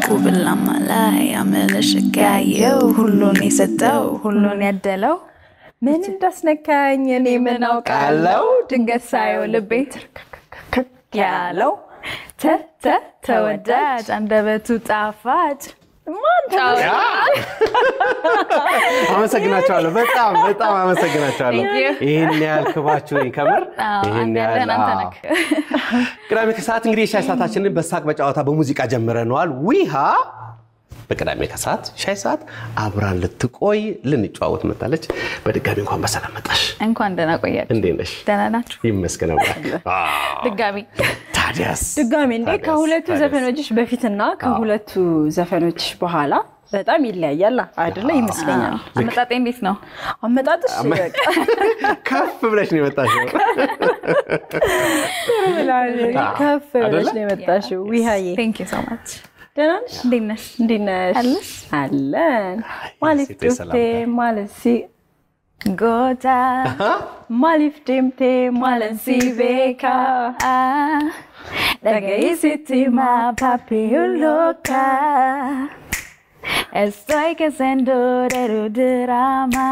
ኩብላማ ላይ አመለሽጋየው ሁሉን የሰጠው ሁሉን ያደለው ምን እንዳስነካኝ እኔ ምን አውቃለሁ ድንገት ሳይው ልቤ ያለው ተወዳጅ አንደበቱ ጣፋጭ ማንታው አመሰግናችኋለሁ በጣም አመሰግናችኋለሁ ይሄን ያልከባችሁኝ ከመር ይሄን ያለ ቅዳሜ ከሰዓት እንግዲህ ሻይ ሰዓታችንን በሳቅ በጫዋታ በሙዚቃ ጀምረናል ዊሃ በቅዳሜ ከሰዓት ሻይ ሰዓት አብራን ልትቆይ ልንጫወት መጣለች በድጋሚ እንኳን በሰላም መጣሽ እንኳን ደህና ቆያችሁ እንዴት ነሽ ደህና ናችሁ ይመስገነው ድጋሚ ታዲያስ ድጋሚ እንዴ ከሁለቱ ዘፈኖችሽ በፊትና ከሁለቱ ዘፈኖች በኋላ በጣም ይለያያል አይደለ ይመስለኛል አመጣጤ እንዴት ነው አመጣጥሽ ከፍ ብለሽ ነው የመጣሽው ከፍ ብለሽ ነው የመጣሽው ዊሃዬ thank you so much ደናንሽ እንዴት ነሽ አለን ማሊፍ ዶክቴ ማለሲ ጎታ ማሊፍ ደምቴ ማለሲ ቤካ Dagaisitima papi loca Estoy cazando de drama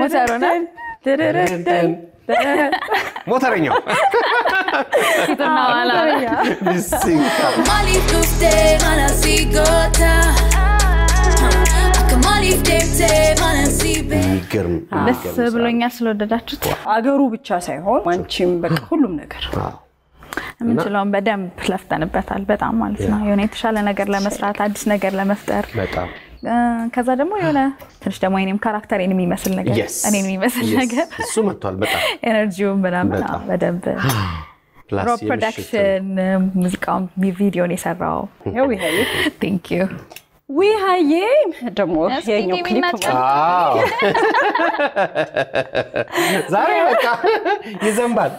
Motorona ሞተረኛው Malif dufte malasi gota Malif dufte malasi ይገርም ደስ ብሎኛ ስለወደዳችሁት አገሩ ብቻ ሳይሆን አንቺም በቃ ሁሉም ነገር እንችላለን በደንብ ለፍተንበታል በጣም ማለት ነው የሆነ የተሻለ ነገር ለመስራት አዲስ ነገር ለመፍጠር በጣም ከዛ ደግሞ የሆነ ትንሽ ደግሞ እኔም ካራክተሬን የሚመስል ነገር እኔን የሚመስል ነገር እሱ መጥቷል በጣም ኤነርጂው ምናምን በደንብ ሮ ፕሮዳክሽን ሙዚቃውን ቪዲዮን የሰራው ዊሃዬ thank you ዊሃዬ ደግሞ የኛው ክሊፕ ዛሬ በቃ ይዘንባል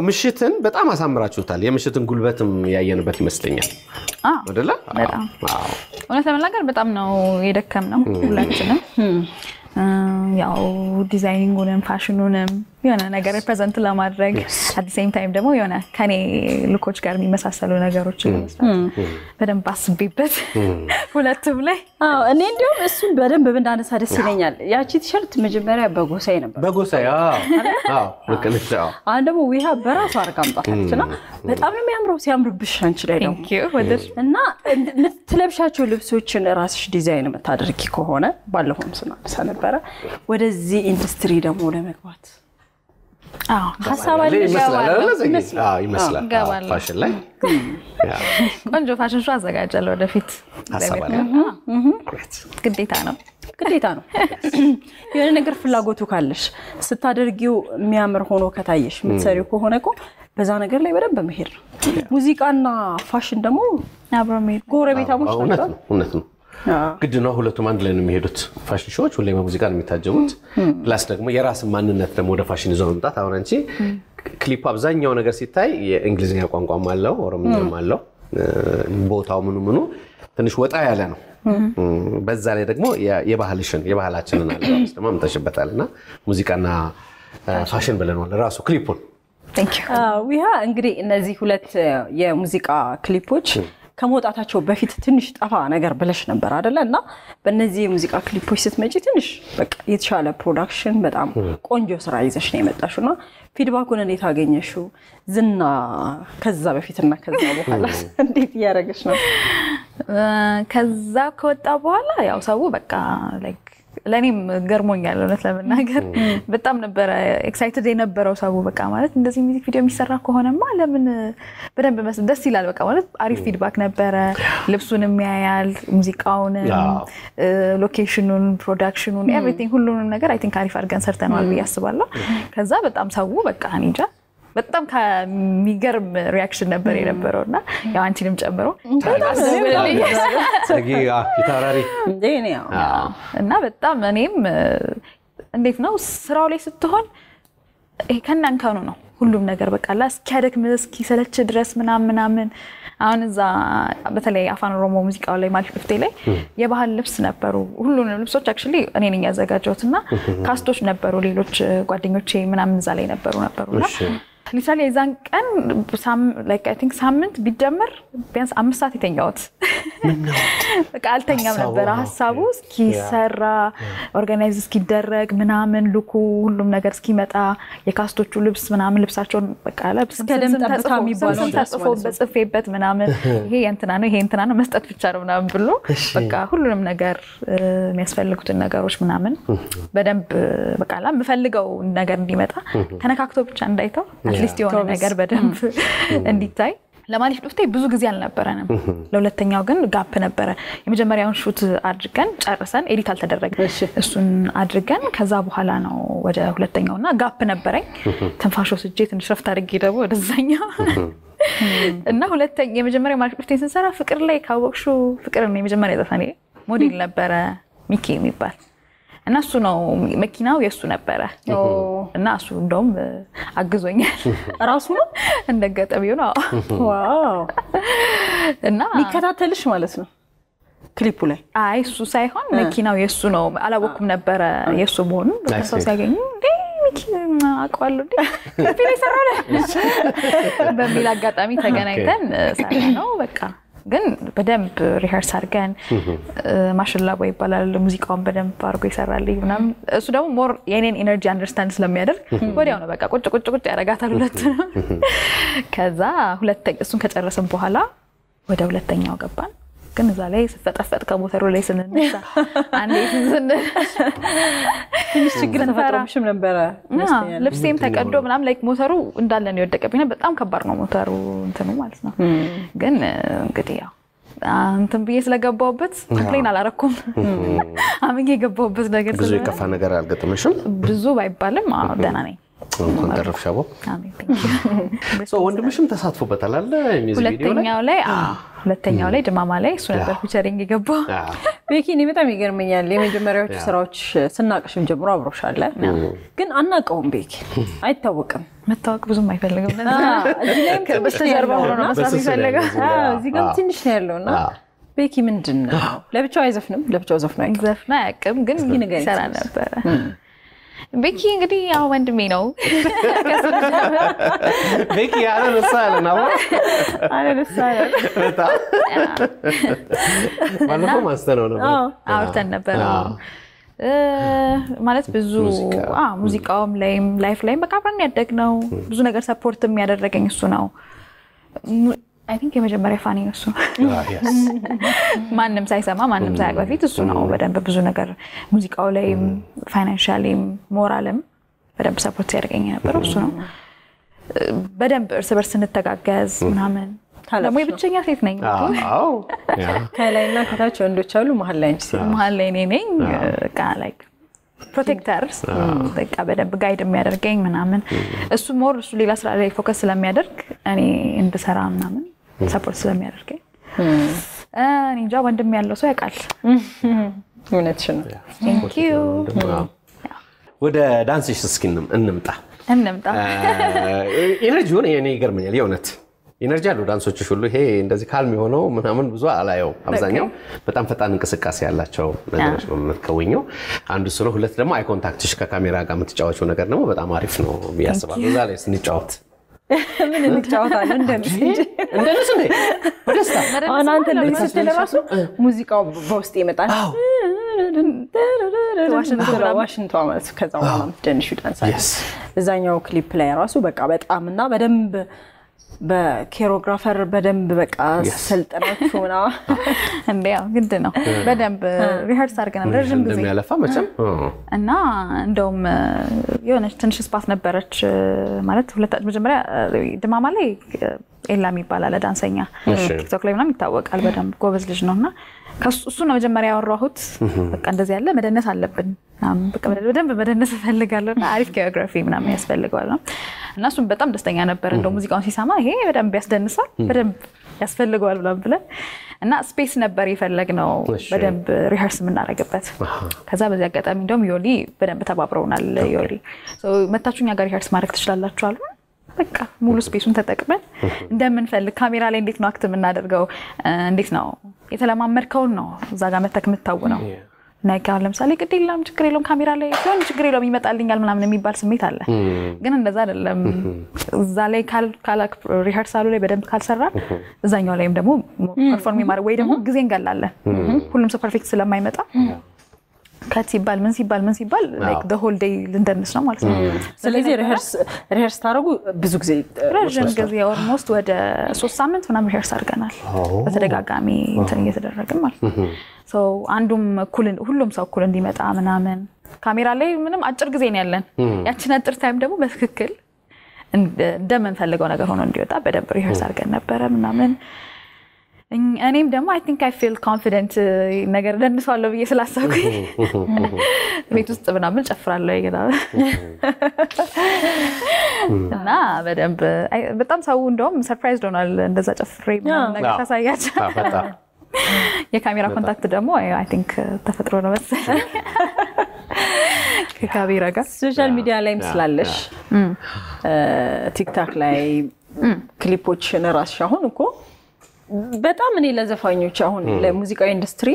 ምሽትን በጣም አሳምራችሁታል የምሽትን ጉልበትም ያየንበት ይመስለኛል አይደለ በጣም እውነት ለመናገር በጣም ነው የደከምነው ሁላችንም ያው ዲዛይኒንጉንም ፋሽኑንም የሆነ ነገር ሪፕሬዘንት ለማድረግ at the same time ደግሞ የሆነ ከኔ ሉኮች ጋር የሚመሳሰሉ ነገሮችን በደንብ አስቤበት ሁለቱም ላይ እኔ እንደውም እሱን በደንብ እንዳነሳ ደስ ይለኛል ያቺ ቲሸርት መጀመሪያ በጎሳዬ ነበር በጎሳዬ ልክነሽ አሁን ደግሞ ዊሃ በራሷ አርጋ አምጣታችና በጣም ነው የሚያምረው ሲያምርብሽ አንቺ ላይ ነው thank you እና ትለብሻቸው ልብሶችን ራስሽ ዲዛይን መታደርጊ ከሆነ ባለፈውም ስናነሳ ነበር ወደዚህ ኢንዱስትሪ ደግሞ ለመግባት ሐሳብ አለ ይመስላል ፋሽን ላይ ቆንጆ ፋሽን ሾው አዘጋጃለሁ ወደፊት ሐሳብ አለ ግዴታ ነው የሆነ ነገር ፍላጎቱ ካለሽ ስታደርጊው የሚያምር ሆኖ ከታየሽ ምትሰሪው ከሆነ እኮ በዛ ነገር ላይ በደንብ መሄድ ነው ሙዚቃና ፋሽን ደግሞ አብረው መሄድ ጎረቤታሞች ናቸው እውነት ነው ግድ ነው ሁለቱም አንድ ላይ ነው የሚሄዱት ፋሽን ሾዎች ሁሌ በሙዚቃ ነው የሚታጀቡት ፕላስ ደግሞ የራስ ማንነት ደግሞ ወደ ፋሽን ይዘው መምጣት አሁን አንቺ ክሊፕ አብዛኛው ነገር ሲታይ የእንግሊዝኛ ቋንቋም አለው ኦሮምኛም አለው ቦታው ምኑ ትንሽ ወጣ ያለ ነው በዛ ላይ ደግሞ የባህላችንን አለባበስ ደግሞ አምጥተሽበታልና ሙዚቃና ፋሽን ብለናል ራሱ ክሊፑን thank you ዊሃ እንግዲህ እነዚህ ሁለት የሙዚቃ ክሊፖች ከመውጣታቸው በፊት ትንሽ ጠፋ ነገር ብለሽ ነበር አይደለና በእነዚህ የሙዚቃ ክሊፖች ስትመጪ ትንሽ በቃ የተሻለ ፕሮዳክሽን በጣም ቆንጆ ስራ ይዘሽ ነው የመጣሽውና ፊድባኩን እንዴት አገኘሽው ዝና ከዛ በፊትና ከዛ በኋላ እንዴት ያረጋሽ ነው ከዛ ከወጣ በኋላ ያው ሰው በቃ ላይክ ለኔም ገርሞኛል እውነት ለመናገር በጣም ነበር ኤክሳይትድ የነበረው ሰው በቃ ማለት እንደዚህ ሚውዚክ ቪዲዮ የሚሰራ ከሆነማ ለምን በደንብ ደስ ይላል በቃ ማለት አሪፍ ፊድባክ ነበር ልብሱንም ያያል ሙዚቃውንም ሎኬሽኑን ፕሮዳክሽኑን ኤቭሪቲንግ ሁሉንም ነገር አይ ቲንክ አሪፍ አድርገን ሰርተናል ብዬ አስባለሁ ከዛ በጣም ሰው በቃ እንጃ በጣም ከሚገርም ሪአክሽን ነበር የነበረውና ያው አንቺንም ጨምሮ ጊታራሪ እና በጣም እኔም እንዴት ነው ስራው ላይ ስትሆን ከናንካኑ ነው ሁሉም ነገር በቃ ለስኪያደክም እስኪሰለች ድረስ ምናምን አሁን እዛ በተለይ አፋን ኦሮሞ ሙዚቃው ላይ ማሊፍ ዶክቴ ላይ የባህል ልብስ ነበሩ ሁሉንም ልብሶች አክቹሊ እኔ ነኝ ያዘጋጀሁትና ካስቶች ነበሩ ሌሎች ጓደኞቼ ምናምን እዛ ላይ ነበሩና ሊትራሊ የዛን ቀን ላይክ አይ ቲንክ ሳምንት ቢጀመር ቢያንስ 5 ሰዓት የተኛሁት በቃ አልተኛም ነበር ሐሳቡ እስኪሰራ ኦርጋናይዝ እስኪደረግ ምናምን ሉኩ ሁሉም ነገር እስኪመጣ የካስቶቹ ልብስ ምናምን ልብሳቸውን በቃ ለብስ ከደም ጠብታ የሚባለው ተጽፎ በጽፌበት ምናምን ይሄ እንትና ነው ይሄ እንትና ነው መስጠት ብቻ ነው ምናምን ብሎ በቃ ሁሉንም ነገር የሚያስፈልጉትን ነገሮች ምናምን በደንብ በቃ ለምፈልገው ነገር እንዲመጣ ተነካክቶ ብቻ እንዳይተው አትሊስት የሆነ ነገር በደንብ እንዲታይ ለማሊፍ ዱፍቴ ብዙ ጊዜ አልነበረንም ለሁለተኛው ግን ጋፕ ነበረ የመጀመሪያውን ሹት አድርገን ጨርሰን ኤዲት አልተደረገ እሱን አድርገን ከዛ በኋላ ነው ወደ ሁለተኛውና ጋፕ ነበረኝ ተንፋሾ ስጄ ትንሽ ረፍት አድርጌ ደግሞ ወደዛኛው እና ሁለተኛ የመጀመሪያው ማሊፍ ዱፍቴ ስንሰራ ፍቅር ላይ ካወቅሹ ፍቅር ነው የመጀመሪያ ዘፈኔ ሞዴል ነበረ ሚኪ የሚባል እና እሱ ነው መኪናው የሱ ነበረ እና እሱ እንደውም አግዞኛል ራሱ ነው እንደገጠሚው ነው ዋው እና ሊከታተልሽ ማለት ነው ክሊፑ ላይ አይ እሱ ሳይሆን መኪናው የሱ ነው አላወኩም ነበረ የሱ መሆኑ በሰው ሲያገኙ እንዴ መኪና አቋሉ እንዴ ከፊል ይሰራል በሚል አጋጣሚ ተገናኝተን ሰራ ነው በቃ ግን በደንብ ሪሄርስ አድርገን ማሽላቦ ይባላል ሙዚቃውን በደንብ አድርጎ ይሰራልኝ ምናምን እሱ ደግሞ ሞር የኔን ኢነርጂ አንደርስታንድ ስለሚያደርግ ወዲያው ነው በቃ ቁጭ ያረጋታል ሁለት ከዛ እሱን ከጨረስን በኋላ ወደ ሁለተኛው ገባን ግን እዛ ላይ ስፈጠፈጥ ከሞተሩ ላይ ስንነሳ አንዴ ትንሽ ችግር ተፈጥሮብሽም ነበር ልብሴም ተቀዶ ምናምን ላይክ ሞተሩ እንዳለ ነው የወደቀብኝ በጣም ከባድ ነው ሞተሩ እንትኑ ማለት ነው ግን እንግዲህ ያው አንተም ብዬ ስለገባውበት ኮምፕሌን አላረኩም አመጌ የገባውበት ነገር ብዙ የከፋ ነገር አልገጠመሽም ብዙ ባይባልም ደህና ነኝ እንኳን ተረፍሻው አሜን ወንድምሽም ተሳትፎበታል አይደል ሚውዚክ ቪዲዮ ላይ ሁለተኛው ላይ ድማማ ላይ እሱ ነበር ፊቸሪንግ የገባው ቤኪ እኔ በጣም ይገርመኛል የመጀመሪያዎቹ ስራዎች ስናቀሽም ጀምሮ አብሮሻል ግን አናቀውም ቤኪ አይታወቅም መታወቅ ብዙም አይፈልግም እዚህ ላይ በስተጀርባ ሆኖ ነው መስራት የሚፈልገው እዚህ ጋር ትንሽ ነው ያለውና ቤኪ ምንድነው ለብቻው አይዘፍንም ለብቻው ዘፍና አያውቅም ግን ይሰራ ነበር ቤኪ እንግዲህ ያው ወንድሜ ነው ቤኪ ያለነሳለ ነው ባለፈው ማስተር ነው አውርተን ነበር ማለት ብዙ ሙዚቃውም ላይም ላይፍ ላይም በቃ አብረን ያደግነው ብዙ ነገር ሰፖርት የሚያደርገኝ እሱ ነው I think የመጀመሪያ ፋኒ እሱ ማንንም ሳይሰማ ማንንም ሳያውቅ በፊት እሱ ነው በደንብ ብዙ ነገር ሙዚቃው ላይም ፋይናንሻሊም ሞራልም በደንብ ሰፖርት ያደርገኝ ነበር እሱ ነው በደንብ እርስ በርስ እንተጋገዝ ምናምን ደግሞ የብቸኛ ሴት ነኝ አዎ ከላይና ከታች ወንዶች አሉ መሀል ላይ አንቺ መሀል ላይ ነኝ በቃ ላይክ ፕሮቴክተርስ በቃ በደንብ ጋይድ የሚያደርገኝ ምናምን እሱ ሞር እሱ ሌላ ስራ ላይ ፎከስ ስለሚያደርግ እኔ እንድሰራ ምናምን ሰፖርት ስለሚያደርገኝ እኔ እንጃ ወንድም ያለው ሰው ያውቃል እውነትሽ ነው thank you ወደ ዳንስሽ እስኪ እንምጣ ኢነርጂውን እኔ ይገርመኛል የእውነት ኢነርጂ አለው ዳንሶችሽ ሁሉ ይሄ እንደዚህ ካልም የሆነው ምናምን ብዙ አላየው አብዛኛው በጣም ፈጣን እንቅስቃሴ ያላቸው ነገሮች ነው የምትከውኘው አንዱ እሱ ነው ሁለት ደግሞ አይ ኮንታክትሽ ከካሜራ ጋር የምትጫወቸው ነገር ደግሞ በጣም አሪፍ ነው ብያስባለሁ እዛ ላይ ስንጫወት ምን እንጫወታለን እንደነሱ ነው በደስታ አንተ እንደዚህ ስትል ራሱ ሙዚቃው በውስጥ ይመጣል ዋሽንግተን ማለት ከዛ በኋላ ትደንሹ ዳንሳለሽ እዛኛው ክሊፕ ላይ ራሱ በቃ በጣምና በደንብ በኬሮግራፈር በደንብ በቃ ሰልጠናችሁና እንዴው ግድ ነው በደንብ ሪሄርስ አድርገናል ረጅም ጊዜ እንደሚያለፋ መቼም እና እንደውም የሆነች ትንሽ ስፓት ነበረች ማለት ሁለታችን መጀመሪያ ድማማ ላይ ኤላም ይባላል ዳንሰኛ ቲክቶክ ላይ ምናምን ይታወቃል በደንብ ጎበዝ ልጅ ነውና ከሱ ነው መጀመሪያ ያወራሁት በቃ እንደዚህ ያለ መደነስ አለብን በቃ በደንብ መደነስ ፈልጋለሁና አሪፍ ኮሪዮግራፊ ምናምን ያስፈልጋል እና እሱም በጣም ደስተኛ ነበር እንደው ሙዚቃውን ሲሰማ ይሄ በደንብ ያስደንሳል በደንብ ያስፈልጋል ብለን እና ስፔስ ነበር ይፈልግነው በደንብ ሪሄርስ የምናደርግበት ከዛ በዚህ አጋጣሚ እንደውም ዮሊ በደንብ ተባብረውናል ዮሊ መታችሁኛ ጋር ሪሄርስ ማድረግ ትችላላችሁ አሉ በቃ ሙሉ ስፔሱን ተጠቅመን እንደምንፈልግ ካሜራ ላይ እንዴት ነው አክት የምናደርገው እንዴት ነው የተለማመድከው ነው እዛ ጋር መተክ የምታው ነው ናይካ ለምሳሌ ግድ የለም ችግር የለውም ካሜራ ላይ ሲሆን ችግር የለውም ይመጣልኛል ምናምን የሚባል ስሜት አለ ግን እንደዛ አይደለም እዛ ላይ ካላ ሪሀርሳሉ ላይ በደንብ ካልሰራ እዛኛው ላይም ደግሞ ፐርፎርም ማድረግ ወይ ደግሞ ጊዜ እንገላለን ሁሉም ሰው ፐርፌክት ስለማይመጣ ካት ይባል ምን ሲባል like the whole day ልንደንስ ነው ማለት ነው ስለዚህ ሪሀርስ ታረጉ ብዙ ጊዜ ረጅም ጊዜ almost ወደ 3 ሳምንት ምናምን ሪሀርስ አድርገናል በተደጋጋሚ እንትን እየተደረገን ማለት ነው so አንዱም ሁሉም ሰው እኩል እንዲመጣ ምናምን ካሜራ ላይ ምንም አጭር ጊዜ ነው ያለን ያችን አጭር ታይም ደግሞ በትክክል እንደምንፈልገው ነገር ሆኖ እንዲወጣ በደንብ ሪሀርስ አድርገን ነበር ምናምን እኔም ደግሞ I think I feel confident ነገር ደንሷለሁ ብዬ ስላሰብኩኝ ቤት ውስጥ ምናምን ጨፍራለሁ ይገዳል እና በደንብ በጣም ሰው እንደውም ሰርፕራይዝ ሆኗል እንደዛ ጨፍሬ ምናምን ነገር ታሳያቸው የካሜራ ኮንታክት ደግሞ I think ተፈጥሮ ነው መሰለኝ ከካሜራ ጋር ሶሻል ሚዲያ ላይም ስላለሽ ቲክታክ ላይ ክሊፖችን ራስሽ አሁን እኮ በጣም እኔ ለዘፋኞች አሁን ለሙዚቃ ኢንዱስትሪ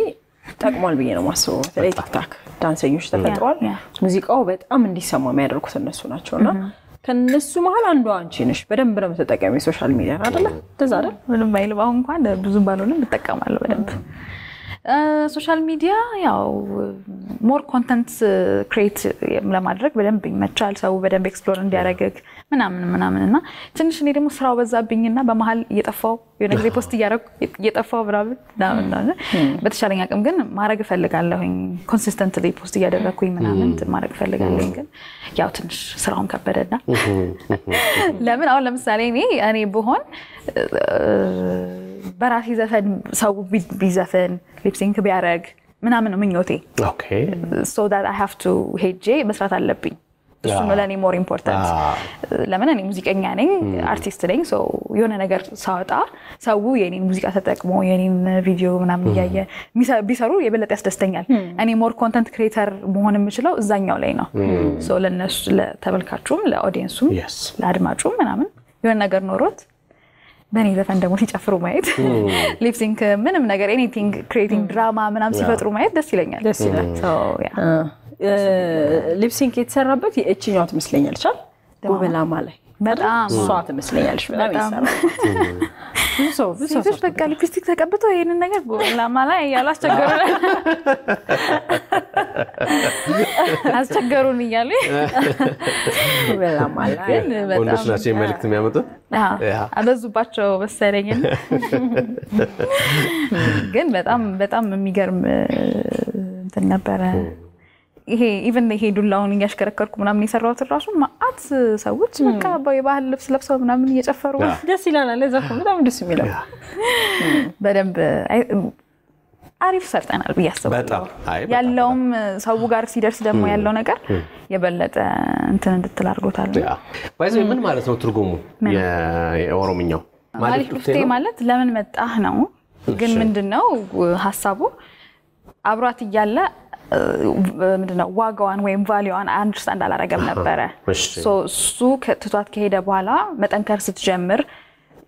ጠቅሟል ብዬ ነው ማስበው ቲክታክ ዳንሰኞች ተፈጥሯል ሙዚቃው በጣም እንዲሰማ የሚያደርጉት እነሱ ናቸውና ከነሱ መሃል አንዱ አንቺ ነሽ በደንብ ነው ተጠቃሚ ሶሻል ሚዲያ አይደለ እንደዛ አይደል ምንም ባይልባው እንኳን ብዙ ባልሆንም ተጠቀማለሁ በደንብ ሶሻል ሚዲያ ያው ሞር ኮንተንት ክሬት ለማድረግ በደንብ ይመቻል ሰው በደንብ ኤክስፕሎር እንዲያደርግ ምናምንና ትንሽ እኔ ደግሞ ስራው በዛብኝና በመሃል እየጠፋው የሆነ ጊዜ ፖስት እየጠፋው ምናምን በተሻለኝ አቅም ግን ማድረግ ፈልጋለሁኝ ኮንሲስተንትሊ ፖስት እያደረኩኝ ምናምን ማድረግ ፈልጋለሁኝ ግን ያው ትንሽ ስራውን ከበደና ለምን አሁን ለምሳሌ እኔ በሆን በራሴ ዘፈን ሰው ቢዘፈን ሊፕሲንክ ቢያረግ ምናምን ነው ምኞቴ ኦኬ so that I have to ሄጄ መስራት አለብኝ እሱ ነው ለኔ ሞር ኢምፖርታንት ለምን እኔ ሙዚቀኛ ነኝ አርቲስት ነኝ so የሆነ ነገር ሳወጣ ሰው የኔን ሙዚቃ ተጠቅሞ የኔን ቪዲዮ ምናምን ያየ ቢሰሩ የበለጠ ያስደስተኛል እኔ ሞር ኮንተንት ክሬተር መሆን የምችለው እዛኛው ላይ ነው so ለነሱ ለተመልካቹም ለኦዲየንሱም ለአድማጩም ምናምን የሆነ ነገር ኖሮት በኔ ዘፈን ደግሞ ሲጨፍሩ ማየት ሊፕሲንክ ምንም ነገር ኤኒቲንግ ክሬቲንግ ድራማ ምናምን ሲፈጥሩ ማየት ደስ ይለኛል so yeah ሊፕሲንክ የተሰራበት የእቺኛው ትመስለኛለች አይደል ጉበላማ ላይ በጣም እሷ ትመስለኛለች በጣም ይሰራል ብዙ በቃ ሊፕስቲክ ተቀብተው ይሄንን ነገር ጉበላማ ላይ አስቸገሩን እያሉ ጉበላማ ላይ ወንዶች ናቸው መልእክት የሚያመጡት አበዙባቸው መሰለኝ ግን በጣም የሚገርም እንትን ነበር ይሄ ኢቭን ይሄ ዱላውን ያሽከረከርኩ ምናምን ይሰራውት ራሱ ማአት ሰዎች በቃ የባህል ልብስ ለብሰው ምናምን እየጨፈሩ ደስ ይላል ለዛፍ በጣም ደስ የሚለው በደንብ አሪፍ ሰርተናል በያስባለሁ ያለውም ሰው ጋር ሲደርስ ደግሞ ያለው ነገር የበለጠ እንትን እንድትል አድርጎታል ባይዘ ምን ማለት ነው ትርጉሙ የኦሮምኛው ማለት ለምን መጣህ ነው ግን ምንድነው ሐሳቡ አብሯት ይያለ ምንድነው ዋጋዋን ወይም ቫልዩዋን አንደርስታንድ አላረገም ነበር ሱ ከትቷት ከሄደ በኋላ መጠንከር ስትጀምር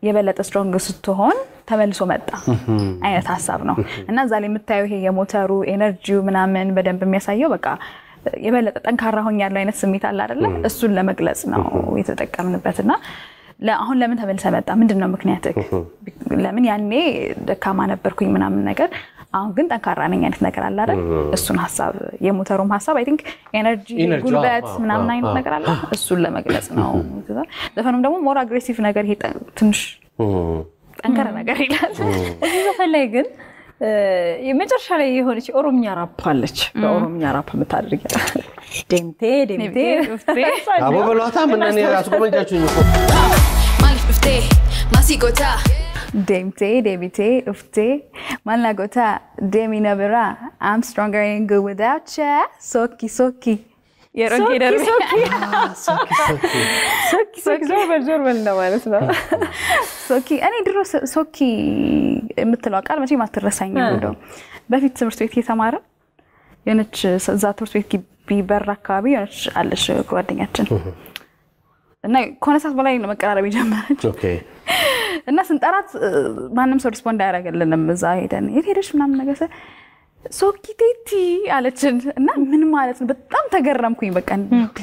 የበለጠ ስትሮንግ ስትሆን ተመልሶ መጣ አይነት ሐሳብ ነው እና ዛሬ የምታየው ይሄ የሞተሩ ኤነርጂው ምናምን በደንብ የሚያሳየው በቃ የበለጠ ጠንካራ ሆኛለሁ አይነት ስሜት አለ አይደል እሱን ለመግለጽ ነው የተጠቀምንበትና አሁን ለምን ተመልሰ መጣ ምንድነው ምክንያትክ ለምን ያኔ ደካማ ነበርኩኝ ምናምን ነገር አሁን ግን ጠንካራ ነኝ አይነት ነገር አለ አይደል እሱን ሐሳብ የሞተሩም ሐሳብ አይ ቲንክ ኤነርጂ ጉልበት ምናምን አይነት ነገር አለ እሱን ለመግለጽ ነው ዘፈኑም ደግሞ ሞር አግሬሲቭ ነገር ይሄ ትንሽ ጠንካራ ነገር ይላል እዚህ ዘፈን ላይ ግን የመጨረሻ ላይ የሆነች ኦሮምኛ ራፕ አለች በኦሮምኛ ራፕ የምታደርግ ደምቴ አቦ በሏታ ምን እኔ ራሱ ቆመንጃችሁኝ እኮ ማሊፍ ብፍቴ ማሲጎታ ደምቴ ኡፍቴ ማላጎታ ደሚነብራ I'm stronger and good without ya ሶኪ የሮጌ ደርቤ ሶኪ ዞርበል ነው ማለት ነው ሶኪ እኔ ድሮ ሶኪ የምትለው ቃል መቼም አትረሳኝም እንደው በፊት ትምህርት ቤት የተማረ የነች እዛ ትምህርት ቤት ግቢ በር አካባቢ የነች አለሽ ጓደኛችን እና ኮንሰስ በላይ ለመቀራረብ ጀመረች ኦኬ እና ስንጠራት ማንም ሰው ሪስፖንድ ያደርግልንም እዛ ሄደን የት ሄደሽ ምናምን ነገር ሶኪቴቲ አለችን እና ምን ማለት ነው በጣም ተገረምኩኝ በቃ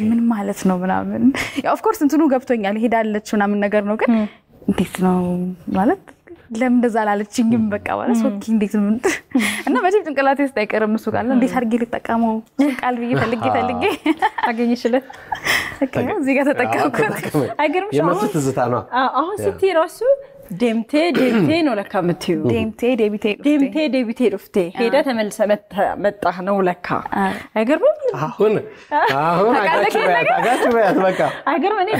ምን ማለት ነው ምናምን ያው ኦፍ ኮርስ እንትኑ ገብቶኛል ሄዳለች ምናምን ነገር ነው ግን እንዴት ነው ማለት ለምን እንደዛ አላለችኝም በቃ ማለት ሶኪ እንዴት ነው እና በዚህ ጭንቅላቴ ውስጥ አይቀርም እሱ ቃል እንዴት አድርጌ ልጠቀመው ቃል ብዬ ፈልጌ አገኘሽለት በቃ እዚህ ጋር ተጠቀምኩት አይገርምሽ የመሱ ትዝታ ነው አሁን ስትይ ራሱ ደምቴ ነው ለካ ምትዩ ደምቴ ዱፍቴ ሄደ ተመልሰ መጣህ ነው ለካ አይገርምም አሁን አጋጭ በቃ አይገርም እኔ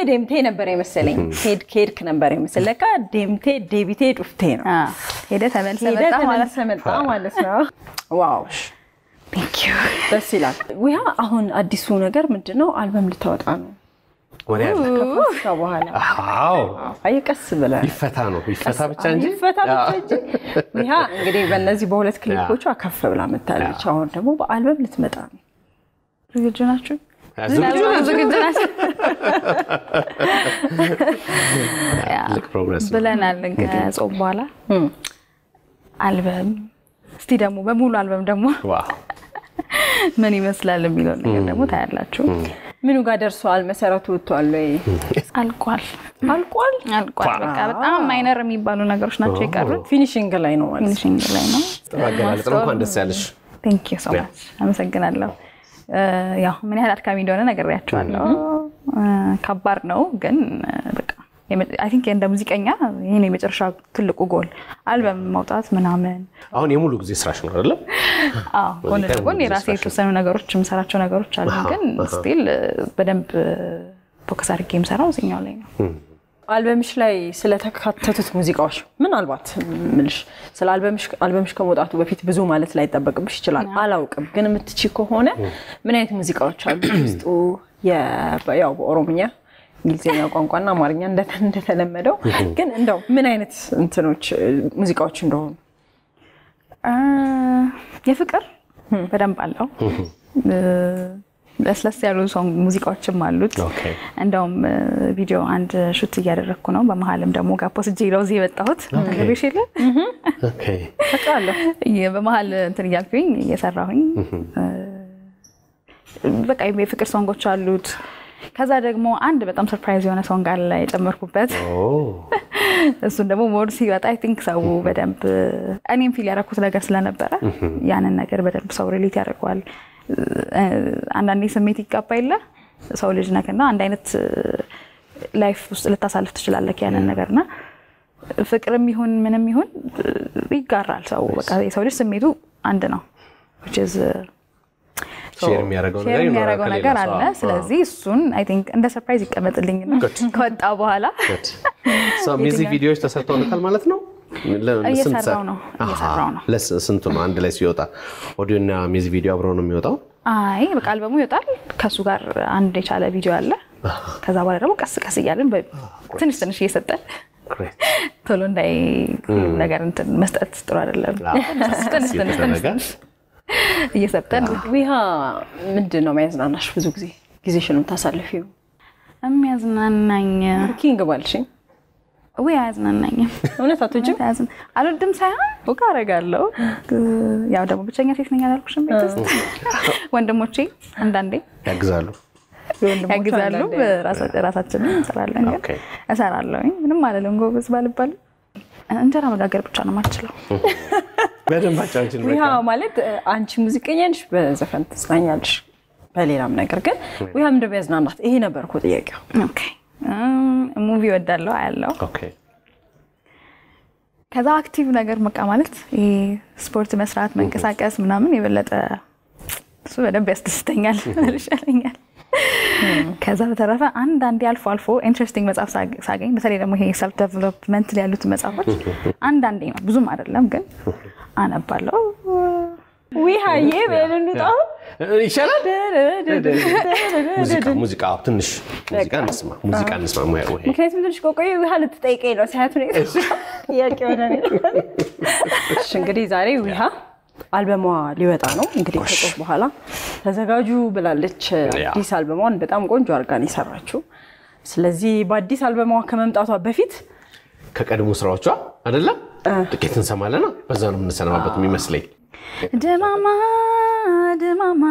ደምቴ ነበር የመሰለኝ ሄድክ ነበር የመሰለኝ ለካ ደምቴ ዱፍቴ ነው ሄደ ተመልሰ መጣ ማለት ነው ዋው ቴንክ ዩ ደስ ይላል ወያ አሁን አዲሱ ነገር ምንድነው አልበም ልታወጣ ነው ወዲያ በኋላ አዎ አይቀስ ብለ ይፈታ ብቻ እንጂ ያ እንግዲህ በእነዚህ በሁለት ክሊፖቹ አከፈ ብላ መጣለች አሁን ደግሞ በአልበም ልትመጣ ነው ዝግጁ ናችሁ ልክ ፕሮግረስ ብለናል እንግዲህ ጾም በኋላ አልበም እስቲ ደግሞ በሙሉ አልበም ደግሞ ዋው ምን ይመስላል የሚለው ነገር ደግሞ ታያላችሁ ምኑ ጋር ደርሷል መሰረቱ ወጥቷል ወይ አልቋል በቃ በጣም ማይነር የሚባሉ ነገሮች ናቸው የቀሩት ፊኒሺንግ ላይ ነው ተባገላልጥ ነው እንኳን ደስ ያለሽ ቴንክ ዩ ሶ ማች አመሰግናለሁ ያው ምን ያህል አድካሚ እንደሆነ ነግሬያችኋለሁ ከባድ ነው ግን በቃ I think እንደ ሙዚቀኛ ይሄ ነው የመጨረሻ ትልቁ ጎል አልበም ማውጣት ምናምን አሁን የሙሉ ጊዜ ስራሽ ነው አይደል ጎን የራሴ የተወሰኑ ነገሮች የምሰራቸው ነገሮች አሉ ግን ስቲል በደንብ ፎከስ አድርጌ የምሰራው እዚህኛው ላይ ነው አልበምሽ ላይ ስለተካተቱት ሙዚቃዎች ምናልባት ምልሽ ስለ አልበምሽ ከመውጣቱ በፊት ብዙ ማለት ላይ ተጠበቅብሽ ይችላል አላውቅም ግን ምትቺ ከሆነ ምን አይነት ሙዚቃዎች አሉ ውስጡ ያው በኦሮምኛ እንግሊዝኛ ቋንቋና አማርኛ እንደተለመደው ግን እንደው ምን አይነት እንትኖች ሙዚቃዎች እንደሆኑ የፍቅር በደንብ አለው ለስለስ ያሉ ሶንግ ሙዚቃዎችም አሉት እንደውም ቪዲዮ አንድ ሹት እያደረኩ ነው በመሐልም ደግሞ ጋፖስ ጂሎ እዚህ የመጣሁት ለቤሽ ይለ ኦኬ ተቃለ በመሐል እንትን እያልኩኝ እየሰራሁኝ በቃ የፍቅር ሶንጎች አሉት ከዛ ደግሞ አንድ በጣም ሰርፕራይዝ የሆነ ሶንግ አለ የጨመርኩበት እሱን ደግሞ ሞር ሲወጣ I think ሰው በደንብ እኔም ፊል ያደረኩት ነገር ስለነበረ ያንን ነገር በደንብ ሰው ሪሌት ያደርጋል አንዳንዴ ስሜት ይጋባይላ ሰው ልጅ ነክና አንድ አይነት ላይፍ ውስጥ ልታሳልፍ ትችላለህ ያንን ነገርና ፍቅርም ይሁን ምንም ይሁን ይጋራል ሰው በቃ የሰው ልጅ ስሜቱ አንድ ነው which is ሼር የሚያደርገው ነገር አለ ስለዚህ እሱን I think እንደ ሰርፕራይዝ ይቀመጥልኝና ከወጣ በኋላ ሚውዚክ ቪዲዮዎች ተሰርተውልታል ማለት ነው እየሰራው ነው ለስንቱ ነው አንድ ላይ ሲወጣ ኦዲዮና ሚውዚክ ቪዲዮ አብሮ ነው የሚወጣው አይ በቃ አልበሙ ይወጣል ከሱ ጋር አንድ የቻለ ቪዲዮ አለ ከዛ በኋላ ደግሞ ቀስ እያልን ትንሽ እየሰጠን ቶሎ እንዳይ ነገር እንትን መስጠት ጥሩ አይደለም ትንሽ እየሰጠን ዊሃ ምንድነው የሚያዝናናሽ ብዙ ጊዜሽንም ታሳልፊው የሚያዝናናኝ ኪንግ ባልሽኝ ወይ ያዝናናኝ እውነት አትወጂም አልወድም ሳይሆን ወጋ አረጋለሁ ያው ደግሞ ብቸኛ ሴት ነኝ አላልኩሽም ቤት ውስጥ ወንድሞቼ አንዳንዴ ያግዛሉ ራሳችንን እንሰራለን እሰራለሁኝ ምንም አይደለም ጎበዝ ባልባል እንጀራ መጋገር ብቻ ነው የማልችለው በደንብ አጫውችን በቃ ያ ማለት አንቺ ሙዚቀኛ ነሽ በዘፈን ትጽናኛለሽ በሌላም ነገር ግን ወይም እንደሚያዝናናት ይሄ ነበርኩ ጥያቄው ኦኬ ሙቪ ወዳለው አያለው ኦኬ ከዛ አክቲቭ ነገር መቃ ማለት ይሄ ስፖርት መስራት መንቀሳቀስ ምናምን የበለጠ እሱ በደንብ ያስደስተኛል ይሻለኛል ከዛ በተረፈ አንድ አልፎ ኢንትረስቲንግ መጽሐፍ ሳገኝ በተለይ ደግሞ ይሄ ሰልፍ ዴቨሎፕመንት ላይ ያሉት መጽሐፎች አንዳንዴ ነው ብዙም አይደለም ግን አነባለሁ ዊሃዬ በለንጣው ይሻላል ሙዚቃ ትንሽ ሙዚቃ እንስማ ወይ ምክንያቱም ትንሽ ቆቆይ ዊሃ ልትጠይቀኝ ነው ሳያቱ ነው ጥያቄው ነው እሺ እንግዲህ ዛሬ ዊሃ አልበሟ ሊወጣ ነው እንግዲህ ከቆይ በኋላ ተዘጋጁ ብላለች አዲስ አልበሟን በጣም ቆንጆ አርጋ ነው የሰራችው ስለዚህ በአዲስ አልበሟ ከመምጣቷ በፊት ከቀድሞ ስራዎቿ አይደለ ጥቂት እንሰማለና በዛ ነው የምንሰናበት የሚመስለኝ ድማማ ድማማ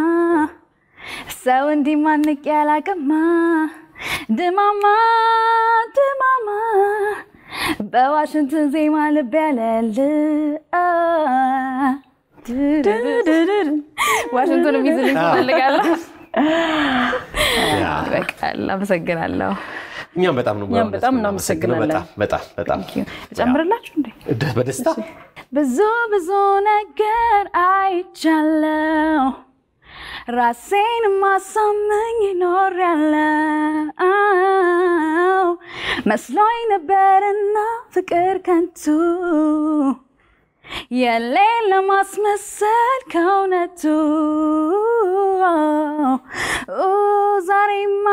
ሰው እንዲማንቅ ያላቅማ ድማማ ድማማ በዋሽንግተን ዜማ ልብ ያለል ዋሽንግተን ቢዝነስ ፈልጋለሁ በቃ አመሰግናለሁ እኛም በጣም ነው በጣም እናመሰግናለን በጣም ጨምርላችሁ እንዴ በደስታ ብዙ ነገር አይቻለሁ ራሴን ማሳመኝ ኖሬያለሁ መስሎኝ ነበርና ፍቅር ከንቱ የሌለ ማስመሰል ከእውነቱ ዛሬማ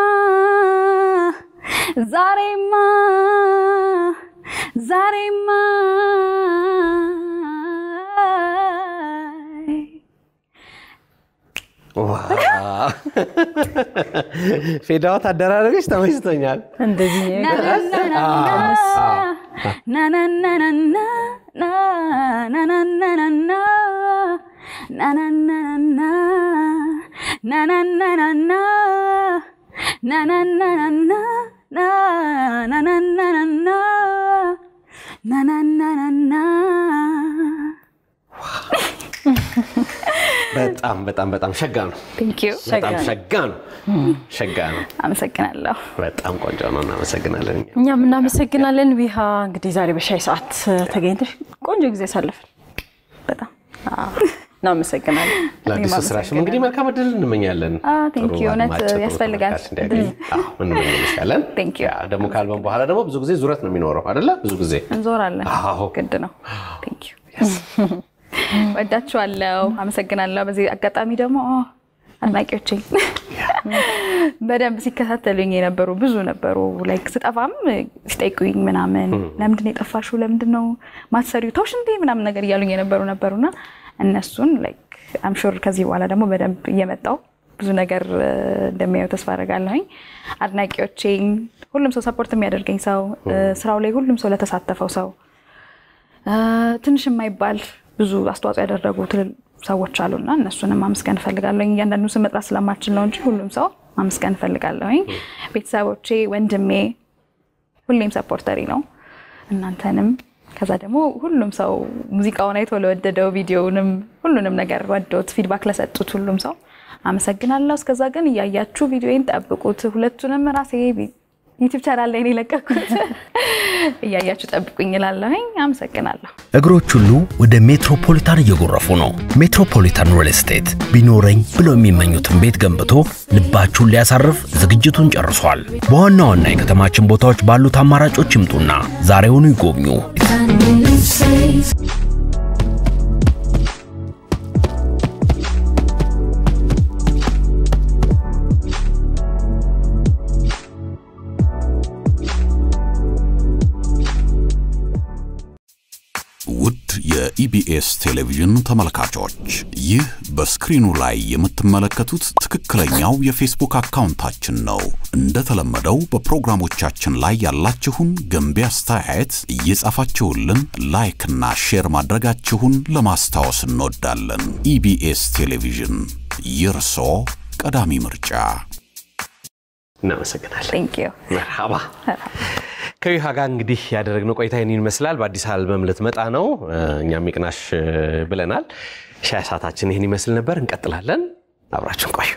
ፌዳውት አደራረገሽ ተመችቶኛል እንደዚህ በጣም ሸጋ ነው Thank you በጣም ሸጋ ነው አመሰግናለሁ በጣም ቆንጆ ነው እናመሰግናለን እኛም እናመሰግናለን ዊሃ እንግዲህ ዛሬ በሻይ ሰዓት ተገኝተሽ ቆንጆ ጊዜ ሳለፍን በጣም እናመሰግናለን ለአዲስ ስራሽም እንግዲህ መልካም እድል እንመኛለን Thank you እውነት ያስፈልጋል እንመኛለን Thank you ደግሞ ካልበም በኋላ ደግሞ ብዙ ጊዜ ዙረት ነው የሚኖረው አይደለ ብዙ ጊዜ እንዞራለን ግድ ነው Thank you ወዳችኋለሁ አመሰግናለሁ በዚህ አጋጣሚ ደግሞ አድናቂዎቼ በደንብ ሲከታተሉኝ የነበሩ ብዙ ነበሩ ላይክ ስጠፋም ሲጠይቁኝ ምናምን ለምንድን ነው የጠፋሽው ለምንድን ነው ማትሰሪው ተውሽ እንዴ ምናምን ነገር እያሉኝ ነበሩና እነሱን ላይክ I'm sure ከዚህ በኋላ ደግሞ በደንብ እየመጣው ብዙ ነገር እንደሚያዩ ተስፋ አደርጋለሁኝ አድናቂዎቼ ሁሉም ሰው ሰፖርት የሚያደርገኝ ሰው ስራው ላይ ሁሉም ሰው ለተሳተፈው ሰው ትንሽ የማይባል ብዙ አስተዋጽኦ ያደረጉ ሰዎች አሉና እነሱንም ማመስገን ፈልጋለሁ እያንዳንዱ ስም መጥራት ስለማልችል ነው እንጂ ሁሉም ሰው ማመስገን ፈልጋለሁ ቤተሰቦቼ ወንድሜ ሁሌም ሰፖርተሪ ነው እናንተንም ከዛ ደግሞ ሁሉም ሰው ሙዚቃውን አይቶ ለወደደው ቪዲዮውንም ሁሉንም ነገር ወዶት ፊድባክ ለሰጡት ሁሉም ሰው አመሰግናለሁ እስከዛ ግን ያያችሁ ቪዲዮዬን ጠብቁት ሁለቱንም ራሴ ዩቲዩብ ቻናል ላይ ለቀኩት ያያችሁ ጠብቁኝ ይላልኝ አመሰግናለሁ እግሮች ሁሉ ወደ ሜትሮፖሊታን እየጎረፉ ነው ሜትሮፖሊታን ሪል ስቴት ቢኖረኝ ብሎ የሚመኙትን ቤት ገንብቶ ልባችሁን ሊያሳርፍ ዝግጅቱን ጨርሷል በዋና ዋና የከተማችን ቦታዎች ባሉት አማራጮች ይምጡና ዛሬውኑ ይጎብኙ ውድ የኢቢኤስ ቴሌቪዥን ተመልካቾች ይህ በስክሪኑ ላይ የምትመለከቱት ትክክለኛው የፌስቡክ አካውንታችን ነው እንደተለመደው በፕሮግራሞቻችን ላይ ያላችሁን ገንቢ አስተያየት እየጻፋችሁልን ላይክ እና ሼር ማድረጋችሁን ለማስታወስ እንወዳለን ኢቢኤስ ቴሌቪዥን የርሶ ቀዳሚ ምርጫ እናመሰግናለን Thank you መርሐባ ከይሃ ጋር እንግዲህ ያደረግነው ቆይታ ይህን ይመስላል በአዲስ አልበም ልትመጣ ነው እኛም ይቅናሽ ብለናል ሻይ ሰዓታችን ይህን ይመስል ነበር እንቀጥላለን አብራችሁን ቆዩ